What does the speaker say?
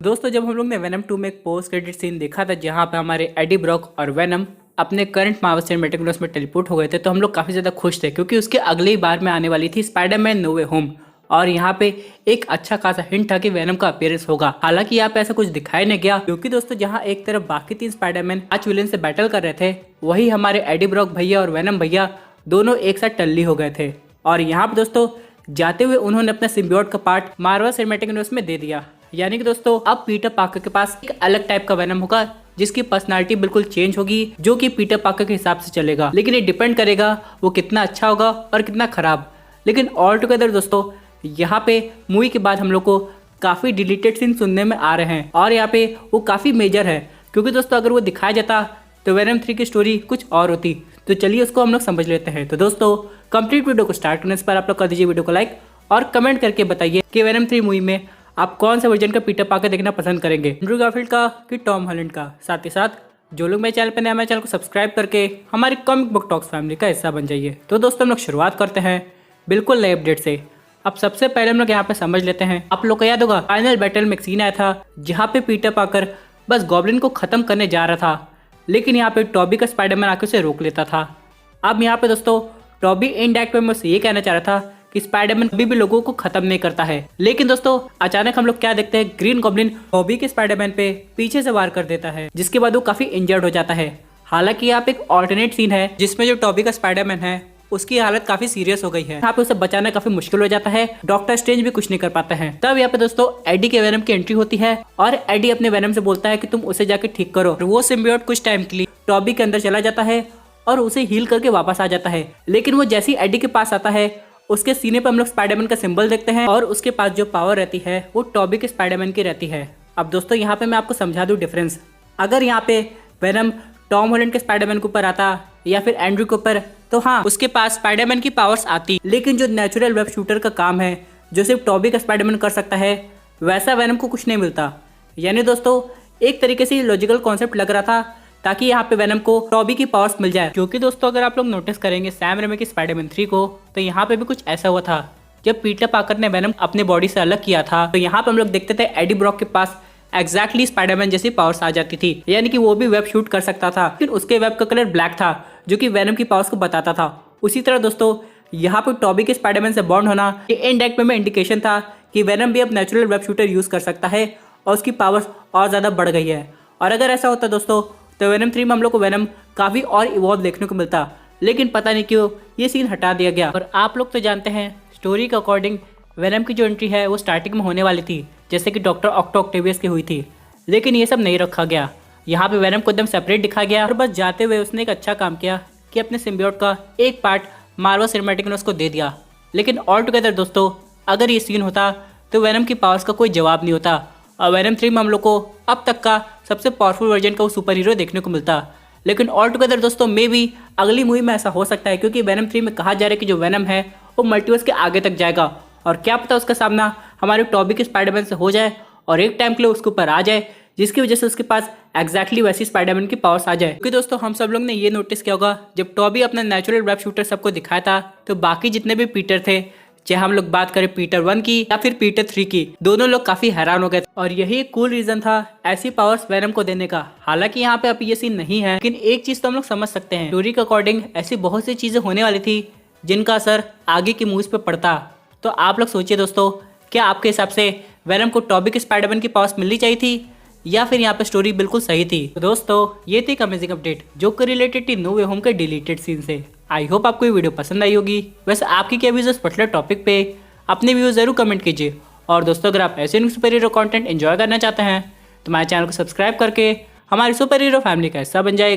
दोस्तों जब हम लोग ने वेनम 2 में एक पोस्ट क्रेडिट सीन देखा था जहां पे हमारे एडी ब्रॉक और वेनम अपने करंट मार्वल सिनेमैटिक यूनिवर्स में टेलीपोर्ट हो गए थे, तो हम लोग काफ़ी ज़्यादा खुश थे क्योंकि उसके अगले ही बार में आने वाली थी स्पाइडरमैन नो वे होम। और यहाँ पे एक अच्छा खासा हिंट था कि वेनम का अपीयरेंस होगा। हालांकि यहाँ पे ऐसा कुछ दिखाई नहीं गया क्योंकि दोस्तों जहाँ एक तरफ बाकी 3 स्पाइडरमैन 5 विलेन से बैटल कर रहे थे, वही हमारे एडी ब्रॉक भैया और वेनम भैया दोनों एक साथ टल्ली हो गए थे। और यहाँ पे दोस्तों जाते हुए उन्होंने अपना सिम्बियोट का पार्ट मार्वल सिनेमैटिक यूनिवर्स में दे दिया। यानी कि दोस्तों अब पीटर पार्कर के पास एक अलग टाइप का वेनम होगा जिसकी पर्सनालिटी बिल्कुल चेंज होगी, जो कि पीटर पार्कर के हिसाब से चलेगा। लेकिन ये डिपेंड करेगा वो कितना अच्छा होगा और कितना खराब। लेकिन ऑल टुगेदर दोस्तों यहाँ पे मूवी के बाद हम लोग को काफी डिलीटेड सीन सुनने में आ रहे हैं और यहाँ पे वो काफी मेजर है क्योंकि दोस्तों अगर वो दिखाया जाता तो वेनम 3 की स्टोरी कुछ और होती। तो चलिए उसको हम लोग समझ लेते हैं। तो दोस्तों कंप्लीट वीडियो को स्टार्ट करने से पहले आप लोग कर दीजिए वीडियो को लाइक और कमेंट करके बताइए कि वेनम 3 मूवी में आप कौन सा वर्जन का पीटर पार्कर देखना पसंद करेंगे, एंड्रू गारफील्ड का कि टॉम हॉलैंड का। साथ ही साथ जो लोग मेरे चैनल पर नए, मेरे चैनल को सब्सक्राइब करके हमारी कॉमिक बुक टॉक्स फैमिली का हिस्सा बन जाइए। तो दोस्तों हम लोग शुरुआत करते हैं बिल्कुल नए अपडेट से। अब सबसे पहले हम लोग यहाँ पे समझ लेते हैं, आप लोग को याद होगा फाइनल बैटल में एक सीन आया था जहाँ पे पीटर पार्कर बस गॉब्लिन को खत्म करने जा रहा था, लेकिन यहाँ पे टॉबी का स्पाइडरमैन आके उसे रोक लेता था। अब यहाँ पे दोस्तों टॉबी इनडायरेक्ट वे में उससे ये कहना चाह रहा था कि स्पाइडरमैन कभी भी लोगों को खत्म नहीं करता है। लेकिन दोस्तों अचानक हम लोग क्या देखते हैं, ग्रीन गॉब्लिन टॉबी के स्पाइडरमैन पे पीछे से वार कर देता है, जिसके बाद वो काफी इंजर्ड हो जाता है। हालांकि यहाँ पे एक ऑल्टरनेट सीन है जिसमें जो टॉबी का स्पाइडरमैन है उसकी हालत काफी सीरियस हो गई है। यहाँ पे उसे बचाना काफी मुश्किल हो जाता है, डॉक्टर स्ट्रेंज भी कुछ नहीं कर पाता है। तब यहाँ पे दोस्तों एडी के वेनम की एंट्री होती है और एडी अपने वेनम से बोलता है कि तुम उसे जाके ठीक करो। वो सिम्बियोट कुछ टाइम के लिए टॉबी के अंदर चला जाता है और उसे हील करके वापस आ जाता है। लेकिन वो जैसे ही एडी के पास आता है उसके सीने पर हम लोग स्पाइडरमैन का सिंबल देखते हैं और उसके पास जो पावर रहती है वो टॉबी के स्पाइडरमैन की रहती है। अब दोस्तों यहाँ पे मैं आपको समझा दूं डिफरेंस। अगर यहाँ पे वेनम टॉम हॉलैंड के स्पाइडरमैन के ऊपर आता या फिर एंड्रू के ऊपर, तो हाँ उसके पास स्पाइडरमैन की पावर्स आती। लेकिन जो नेचुरल वेब शूटर का काम है जो सिर्फ टॉबी का स्पाइडरमैन कर सकता है, वैसा वेनम को कुछ नहीं मिलता। यानी दोस्तों एक तरीके से लॉजिकल कॉन्सेप्ट लग रहा था ताकि यहाँ पे वेनम को टॉबी की पावर्स मिल जाए। क्योंकि दोस्तों अगर आप लोग नोटिस करेंगे सैम रेमी की स्पाइडरमैन 3 को, तो यहाँ पे भी कुछ ऐसा हुआ था। जब पीटर पार्कर ने वेनम अपने बॉडी से अलग किया था तो यहाँ पे हम लोग देखते थे एडी ब्रॉक के पास एग्जैक्टली स्पाइडरमैन जैसी पावर्स आ जाती थी, यानी कि वो भी वेब शूट कर सकता था, लेकिन उसके वेब का कलर ब्लैक था जो कि वेनम की पावर्स को बताता था। उसी तरह दोस्तों यहाँ पे टॉबी के स्पाइडरमैन से बॉन्ड होना ये इनडायरेक्ट में इंडिकेशन था कि वेनम भी अब नेचुरल वेब शूटर यूज कर सकता है और उसकी पावर्स और ज्यादा बढ़ गई है। और अगर ऐसा होता दोस्तों तो वेनम 3 में हम लोग को वेनम काफी और इवॉल्व देखने को मिलता, लेकिन पता नहीं क्यों ये सीन हटा दिया गया। और आप लोग तो जानते हैं स्टोरी के अकॉर्डिंग वेनम की जो एंट्री है वो स्टार्टिंग में होने वाली थी, जैसे कि डॉक्टर ऑक्टोवियस की हुई थी, लेकिन ये सब नहीं रखा गया। यहाँ पे वेनम को एकदम सेपरेट दिखा गया और बस जाते हुए उसने एक अच्छा काम किया कि अपने सिम्बियोट का एक पार्ट मार्वल सिनेमैटिक यूनिवर्स को दे दिया। लेकिन ऑल टुगेदर दोस्तों अगर ये सीन होता तो वेनम की पावर्स का कोई जवाब नहीं होता और वेनम 3 में हम लोग को अब तक का सबसे पावरफुल वर्जन का वो सुपर हीरो देखने को मिलता। लेकिन ऑल टुगेदर दोस्तों मे भी अगली मूवी में ऐसा हो सकता है क्योंकि वेनम 3 में कहा जा रहा है कि जो वेनम है वो मल्टीवर्स के आगे तक जाएगा और क्या पता उसका सामना हमारे टॉबी के स्पाइडरमैन से हो जाए और एक टाइम के लिए उसके ऊपर आ जाए, जिसकी वजह से उसके पास एग्जैक्टली वैसी स्पाइडरमैन की पावर्स आ जाए। क्योंकि दोस्तों हम सब लोग ने ये नोटिस किया होगा जब टॉबी अपना नेचुरल वेब शूटर सबको दिखाया था तो बाकी जितने भी पीटर थे, चाहे हम लोग बात करें पीटर 1 की या फिर पीटर 3 की, दोनों लोग काफी हैरान हो गए थे और यही एक कूल रीजन था ऐसी पावर्स वेनम को देने का। हालांकि यहाँ पे अब ये सीन नहीं है, लेकिन एक चीज तो हम लोग समझ सकते हैं, स्टोरी के अकॉर्डिंग ऐसी बहुत सी चीजें होने वाली थी जिनका असर आगे की मूवीज पे पड़ता। तो आप लोग सोचिए दोस्तों, क्या आपके हिसाब से वेनम को टॉबी के स्पाइडरमैन की पावर्स मिलनी चाहिए थी या फिर यहाँ पे स्टोरी बिल्कुल सही थी। तो दोस्तों ये थी एक अमेजिंग अपडेट जो कि रिलेटेड थी नो वे होम के डिलीटेड सीन से। आई होप आपको ये वीडियो पसंद आई होगी। वैसे आपकी क्या व्यूज इस पर्टिकुलर टॉपिक पे, अपने व्यूज जरूर कमेंट कीजिए। और दोस्तों अगर आप ऐसे सुपर हीरो कंटेंट एंजॉय करना चाहते हैं तो हमारे चैनल को सब्सक्राइब करके हमारी सुपर हीरो फैमिली का हिस्सा बन जाएगा।